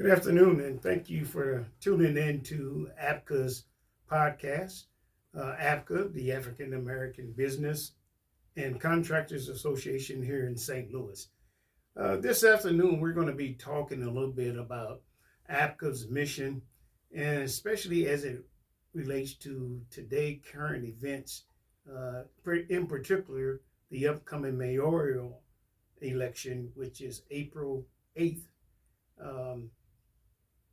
Good afternoon, and thank you for tuning in to AABCA's podcast. AABCA, the African American Business and Contractors Association here in St. Louis. This afternoon, we're going to be talking a little bit about AABCA's mission, and especially as it relates to today current events, in particular, the upcoming mayoral election, which is April 8th.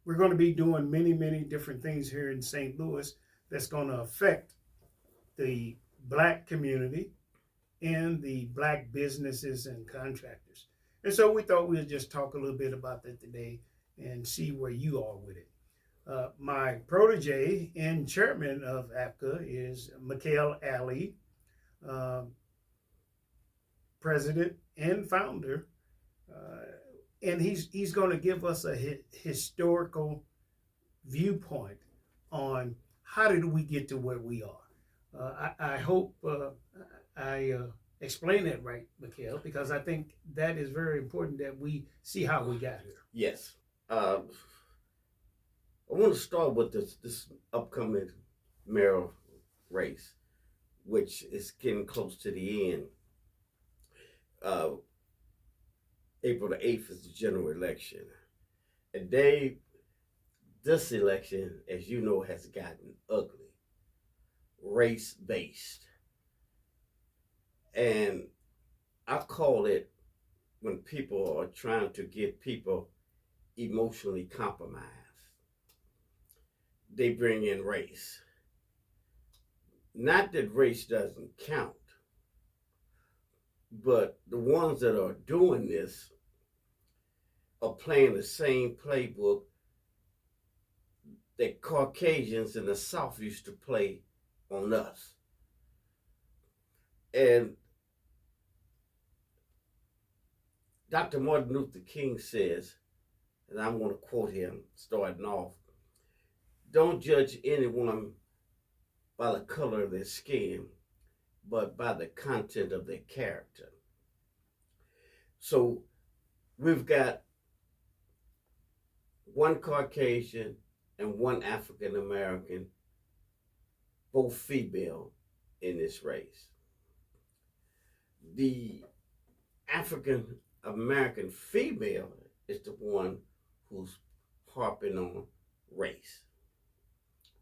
We're going to be doing many different things here in St. Louis that's going to affect the Black community and the Black businesses and contractors. And so we thought we'd just talk a little bit about that today and see where you are with it. My protege and chairman of AABCA is Mikhail Ali, president and founder. And he's going to give us a historical viewpoint on how did we get to where we are. I hope I explain that right, Mikhail, because I think that is very important that we see how we got here. Yes. I want to start with this upcoming mayoral race, which is getting close to the end. April the 8th is the general election. And this election, as you know, has gotten ugly, race-based. And I call it when people are trying to get people emotionally compromised. They bring in race. Not that race doesn't count, but the ones that are doing this are playing the same playbook that Caucasians in the South used to play on us. And Dr. Martin Luther King says, and I'm going to quote him starting off, "Don't judge anyone by the color of their skin, but by the content of their character." So we've got one Caucasian and one African American, both female, in this race. The African American female is the one who's harping on race.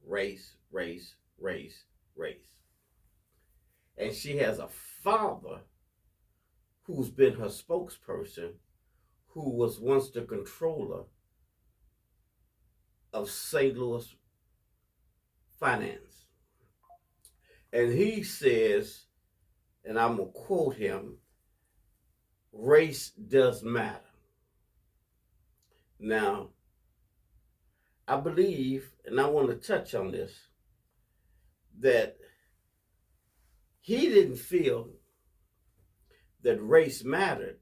Race, race, race, race. And she has a father who's been her spokesperson, who was once the controller of St. Louis finance. And he says, and I'm going to quote him, "Race does matter." Now, I believe, and I want to touch on this, that he didn't feel that race mattered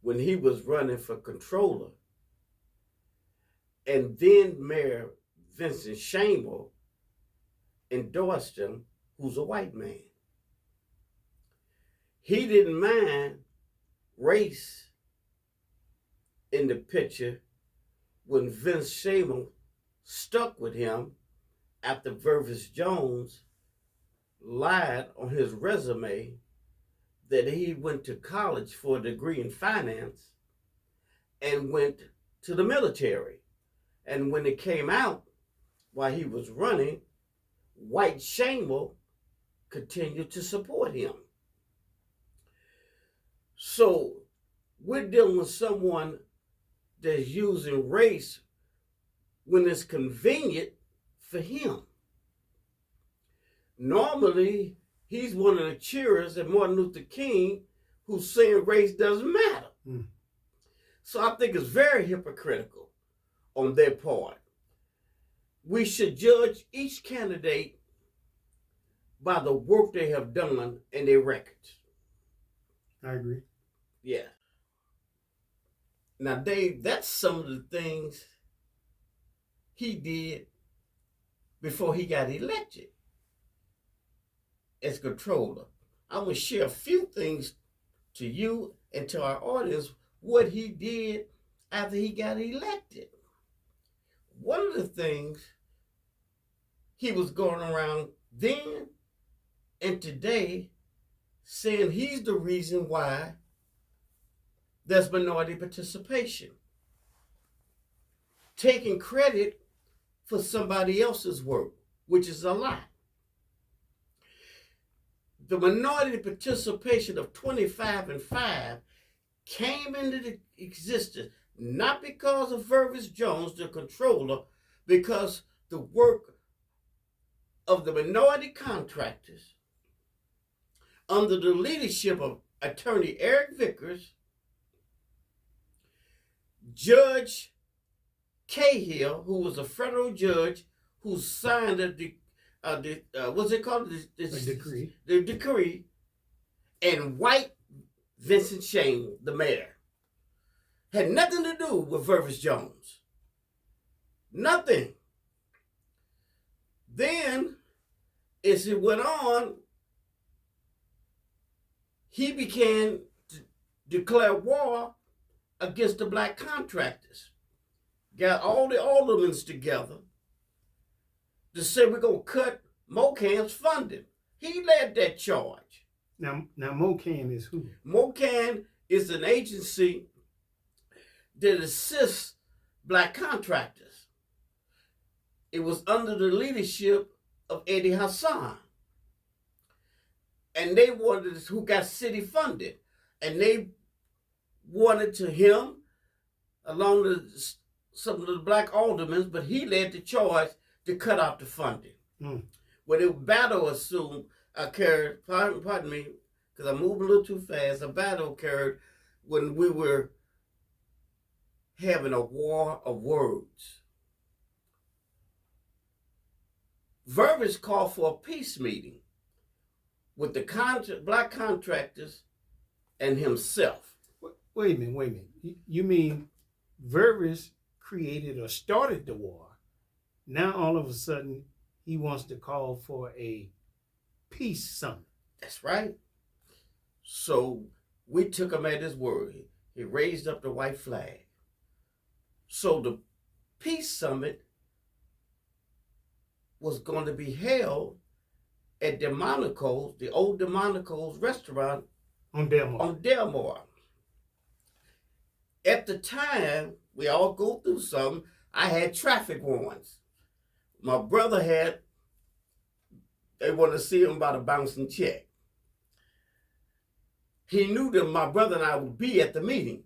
when he was running for controller. And then Mayor Vincent Shamel endorsed him, who's a white man. He didn't mind race in the picture when Vince Shamel stuck with him after Vervis Jones lied on his resume that he went to college for a degree in finance and went to the military. And when it came out while he was running, white Shamel continued to support him. So we're dealing with someone that's using race when it's convenient for him. Normally, he's one of the cheerers at Martin Luther King who's saying race doesn't matter. So I think it's very hypocritical on their part. We should judge each candidate by the work they have done and their records. I agree. Yeah. Now, Dave, that's some of the things he did before he got elected as controller. I'm going to share a few things to you and to our audience what he did after he got elected. One of the things he was going around then and today saying he's the reason why there's minority participation. Taking credit for somebody else's work, which is a lie. The minority participation of 25 and 5 came into existence not because of Vervis Jones, the controller, because the work of the minority contractors under the leadership of attorney Eric Vickers, Judge Cahill, who was a federal judge who signed what's it called? A decree. The decree, and white Vincent Shane, the mayor. Had nothing to do with Vervis Jones. Nothing. Then, as it went on, he began to declare war against the black contractors. Got all the aldermen together to say we're going to cut MOCAN's funding. He led that charge. Now MOCAN is who? MOCAN is an agency that assists black contractors. It was under the leadership of Eddie Hassan. And they wanted, who got city funded. And they wanted to him, along with some of the black aldermen, but he led the charge to cut out the funding. When the battle occurred, pardon me, because I moved a little too fast, a battle occurred when we were having a war of words. Vervis called for a peace meeting with the black contractors and himself. Wait a minute. You mean Vervis created or started the war? Now all of a sudden he wants to call for a peace summit. That's right. So we took him at his word. He raised up the white flag. So the peace summit was going to be held at Delmonico's, the old Delmonico's restaurant on Delmore. At the time, we all go through something. I had traffic warrants. My brother they wanted to see him about a bouncing check. He knew that my brother and I would be at the meeting.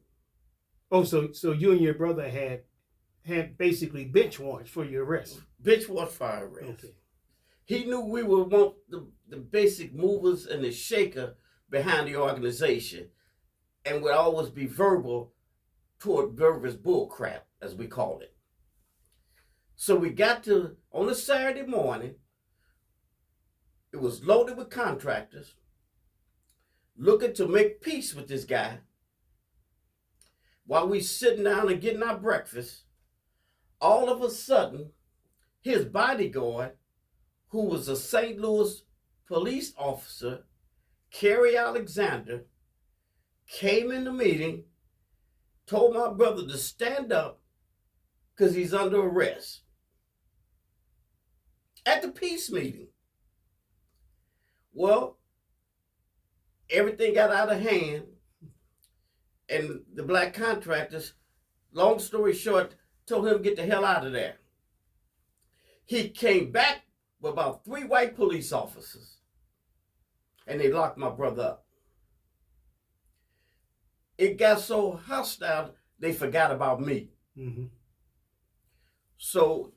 Oh, so you and your brother had basically bench warrants for your arrest. Bench warrants for our arrest. Okay. He knew we would want the basic movers and the shaker behind the organization, and would always be verbal toward Vervis bullcrap, as we call it. So we got on a Saturday morning, it was loaded with contractors looking to make peace with this guy. While we sitting down and getting our breakfast, all of a sudden, his bodyguard, who was a St. Louis police officer, Kerry Alexander, came in the meeting, told my brother to stand up because he's under arrest. At the peace meeting. Well, everything got out of hand, and the black contractors, long story short, told him to get the hell out of there. He came back with about 3 white police officers, and they locked my brother up. It got so hostile, they forgot about me. Mm-hmm. So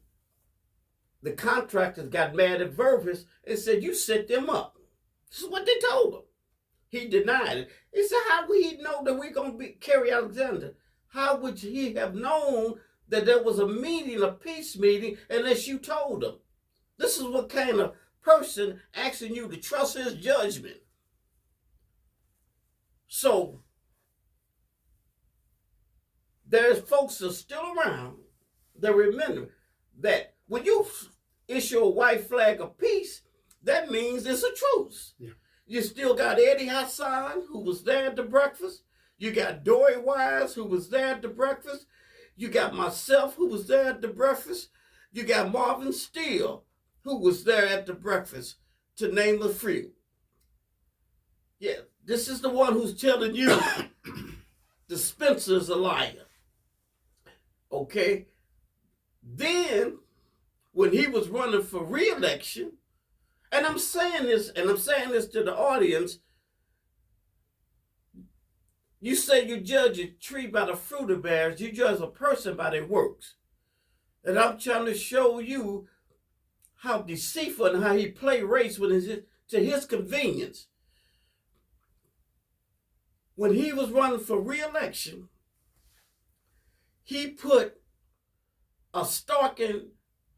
the contractors got mad at Vervis and said, you set them up. This is what they told him. He denied it. He said, how would he know that we're going to be Kerry Alexander? How would he have known that there was a meeting, a peace meeting, unless you told him? This is what kind of person asking you to trust his judgment. So there's folks that are still around that remember that when you issue a white flag of peace, that means it's a truce. Yeah. You still got Eddie Hassan, who was there at the breakfast. You got Dory Wise, who was there at the breakfast. You got myself, who was there at the breakfast. You got Marvin Steele, who was there at the breakfast, to name a few. Yeah, this is the one who's telling you the Spencer's a liar. Okay? Then, when he was running for re-election, and I'm saying this to the audience, you say you judge a tree by the fruit it bears, you judge a person by their works. And I'm trying to show you how deceitful and how he played race to his convenience. When he was running for re-election, he put a stalking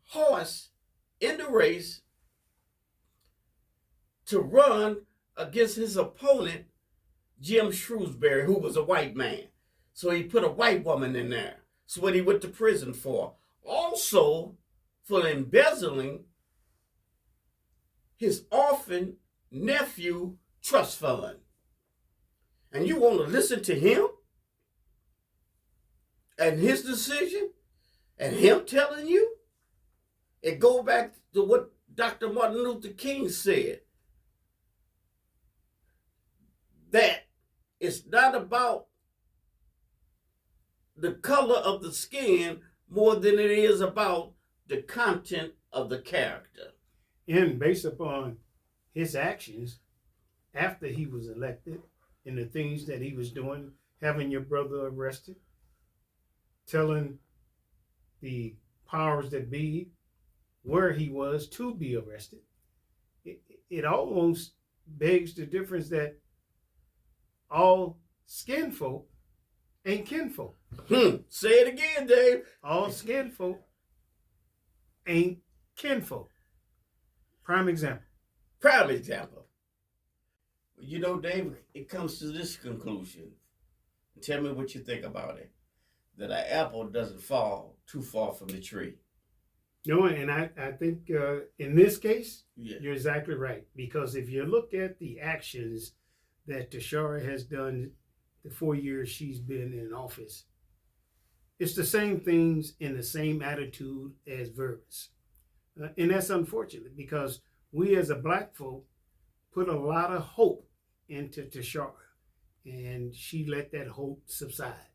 horse in the race to run against his opponent, Jim Shrewsbury, who was a white man. So he put a white woman in there. That's what he went to prison for. Also, for embezzling his orphan nephew trust fund. And you want to listen to him and his decision and him telling you? It go back to what Dr. Martin Luther King said, that it's not about the color of the skin more than it is about the content of the character. And based upon his actions after he was elected and the things that he was doing, having your brother arrested, telling the powers that be where he was to be arrested, it almost begs the difference that all skin folk ain't kinfolk. Say it again, Dave. All skin folk ain't kinfolk. Prime example. Prime example. You know, Dave, it comes to this conclusion. Tell me what you think about it. That an apple doesn't fall too far from the tree. No, and I think in this case, Yeah. You're exactly right. Because if you look at the actions that Tishaura has done the 4 years she's been in office, it's the same things in the same attitude as Vervis. And that's unfortunate because we as a black folk put a lot of hope into Tishaura, and she let that hope subside.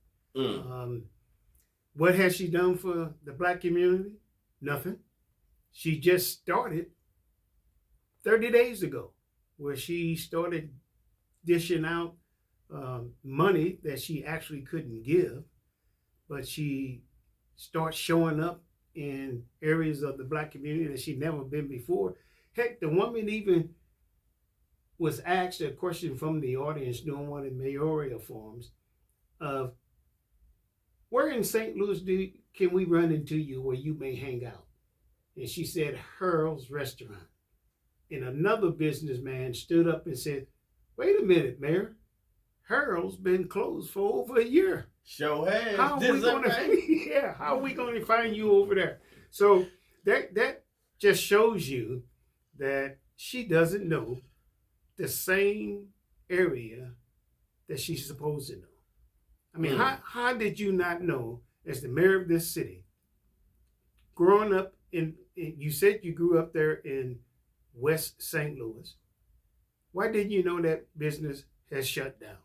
What has she done for the black community? Nothing. She just started 30 days ago, where she started dishing out money that she actually couldn't give, but she starts showing up in areas of the black community that she'd never been before. Heck, the woman even was asked a question from the audience during one of the mayoral forums of, where in St. Louis can we run into you where you may hang out? And she said, Hurl's Restaurant. And another businessman stood up and said, wait a minute, Mayor. Hurl's been closed for over a year. Sure has. How are we going to find you over there? So that just shows you that she doesn't know the same area that she's supposed to know. I mean, how did you not know, as the mayor of this city, growing up you said you grew up there in West St. Louis. Why didn't you know that business has shut down?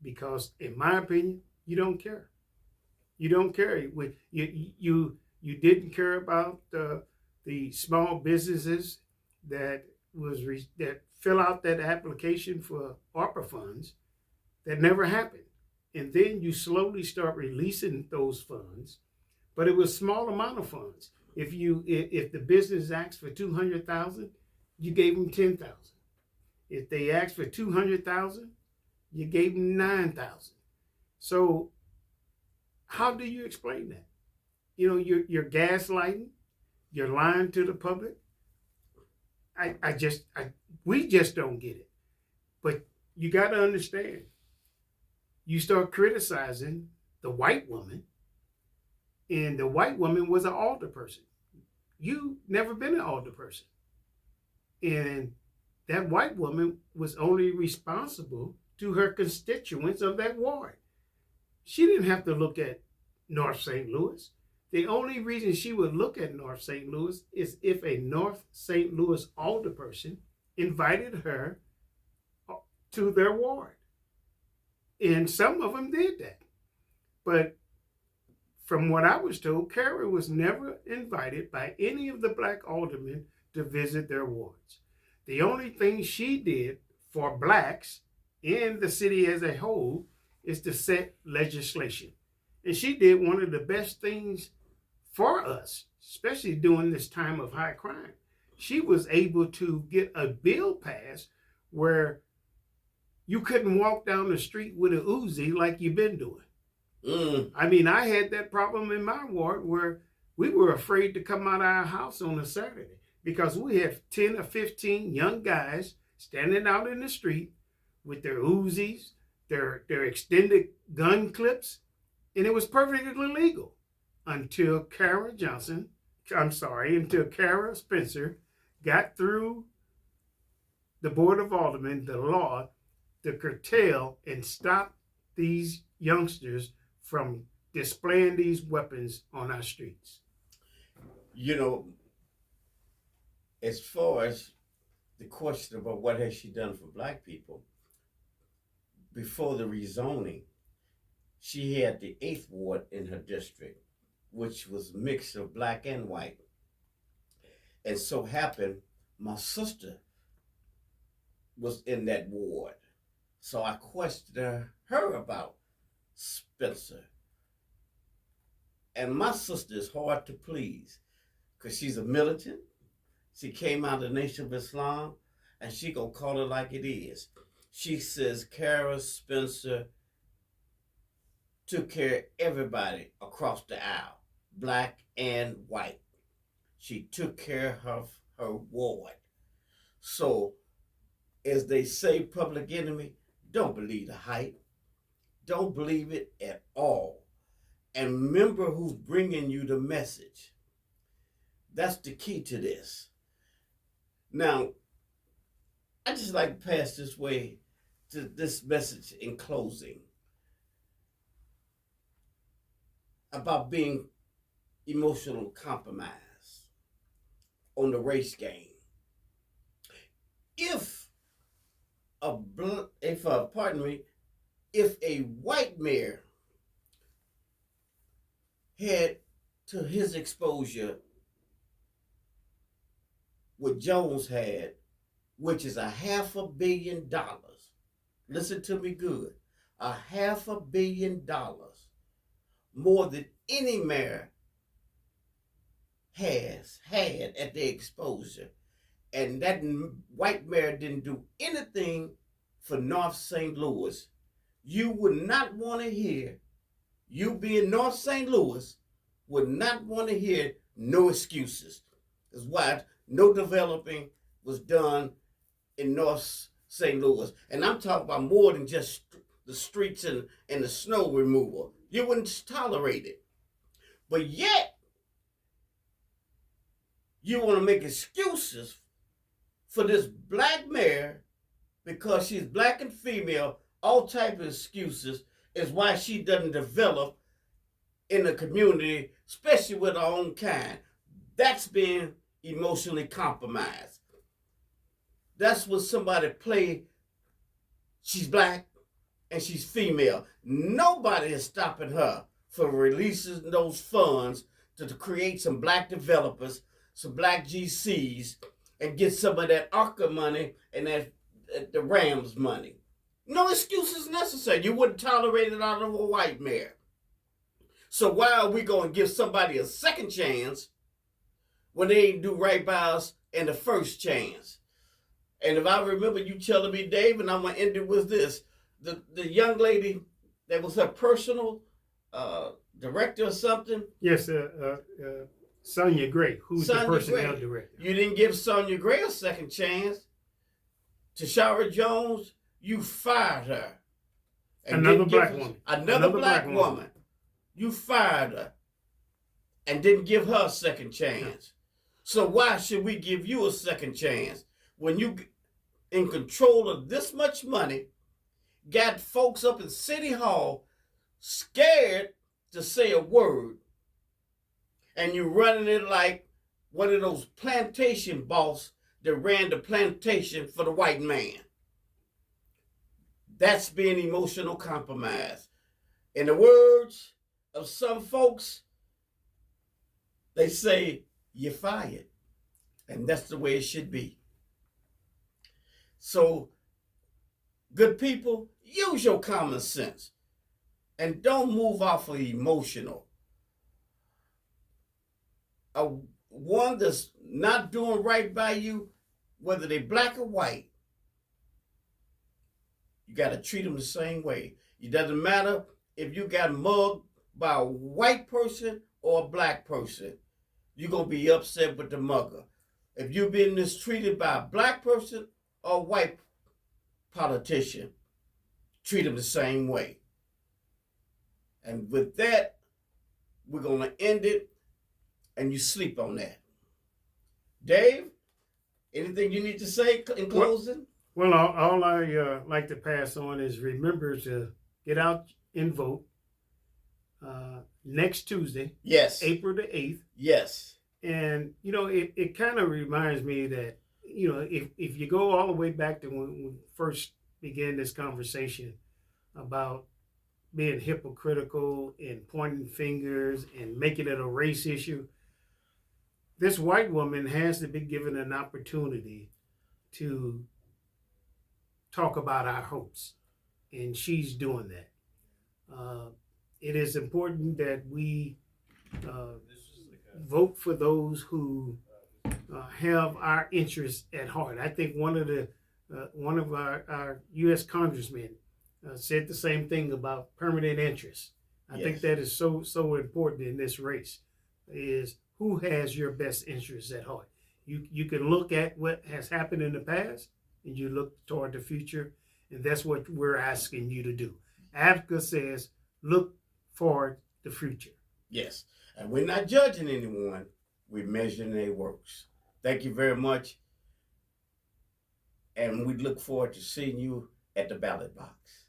Because, in my opinion, you don't care. You don't care. You didn't care about the small businesses that fill out that application for ARPA funds that never happened. And then you slowly start releasing those funds, but it was a small amount of funds. If the business asked for $200,000, you gave them $10,000. If they asked for $200,000, you gave them $9,000. So how do you explain that? You know, you're gaslighting, you're lying to the public. We just don't get it. But you got to understand, you start criticizing the white woman, and the white woman was an alder person. You never been an alder person. And that white woman was only responsible to her constituents of that ward. She didn't have to look at North St. Louis. The only reason she would look at North St. Louis is if a North St. Louis alderperson invited her to their ward. And some of them did that. But from what I was told, Cara was never invited by any of the black aldermen to visit their wards. The only thing she did for blacks in the city as a whole is to set legislation. And she did one of the best things for us, especially during this time of high crime. She was able to get a bill passed where you couldn't walk down the street with a Uzi like you've been doing. I mean, I had that problem in my ward where we were afraid to come out of our house on a Saturday because we had 10 or 15 young guys standing out in the street with their Uzis, their extended gun clips, and it was perfectly legal until Cara Spencer got through the Board of Aldermen the law to curtail and stop these youngsters from displaying these weapons on our streets. You know, as far as the question about what has she done for black people, before the rezoning, she had the 8th ward in her district, which was a mix of black and white. And so happened, my sister was in that ward. So I questioned her about Spencer. And my sister is hard to please because she's a militant. She came out of the Nation of Islam, and she gonna call it like it is. She says Cara Spencer took care of everybody across the aisle, black and white. She took care of her ward. So, as they say, public enemy, don't believe the hype. Don't believe it at all. And remember who's bringing you the message. That's the key to this. Now, I just like to pass this message in closing about being emotional compromise on the race game. If a white mayor had to his exposure what Jones had, which is $500 million. Listen to me good. $500 million more than any mayor has had at their exposure. And that white mayor didn't do anything for North St. Louis. You would not want to hear, you being North St. Louis, would not want to hear no excuses. That's why no developing was done in North St. Louis. And I'm talking about more than just the streets and the snow removal. You wouldn't tolerate it. But yet, you want to make excuses for this black mayor because she's black and female. All type of excuses is why she doesn't develop in the community, especially with her own kind. That's being emotionally compromised. That's what somebody play. She's black and she's female. Nobody is stopping her from releasing those funds to create some black developers, some black GCs, and get some of that ARCA money and the Rams money. No excuses necessary. You wouldn't tolerate it out of a white mayor. So why are we going to give somebody a second chance when they ain't do right by us in the first chance? And if I remember you telling me, Dave, and I'm going to end it with this, the young lady that was her personal director or something? Yes, Sonia Gray, who's the personnel director. You didn't give Sonia Gray a second chance. Tishaura Jones, you fired her. Another black woman. Another black woman. You fired her and didn't give her a second chance. So why should we give you a second chance when you in control of this much money, got folks up in City Hall scared to say a word, and you're running it like one of those plantation boss that ran the plantation for the white man. That's being emotional compromise. In the words of some folks, they say, you're fired. And that's the way it should be. So, good people, use your common sense and don't move off of emotional. One that's not doing right by you, whether they black or white, you got to treat them the same way. It doesn't matter if you got mugged by a white person or a black person. You're going to be upset with the mugger. If you've been mistreated by a black person or a white politician, treat them the same way. And with that, we're going to end it, and you sleep on that. Dave, anything you need to say in closing? Well, all I like to pass on is remember to get out and vote next Tuesday. Yes. April the 8th. Yes. And, it kind of reminds me that, if you go all the way back to when we first began this conversation about being hypocritical and pointing fingers and making it a race issue, this white woman has to be given an opportunity to talk about our hopes, and she's doing that. It is important that we vote for those who have our interests at heart. I think one of our U.S. congressmen said the same thing about permanent interest. I think that is so important in this race, is who has your best interests at heart. You can look at what has happened in the past, and you look toward the future, and that's what we're asking you to do. AABCA says, look for the future. Yes, and we're not judging anyone. We're measuring their works. Thank you very much, and we look forward to seeing you at the ballot box.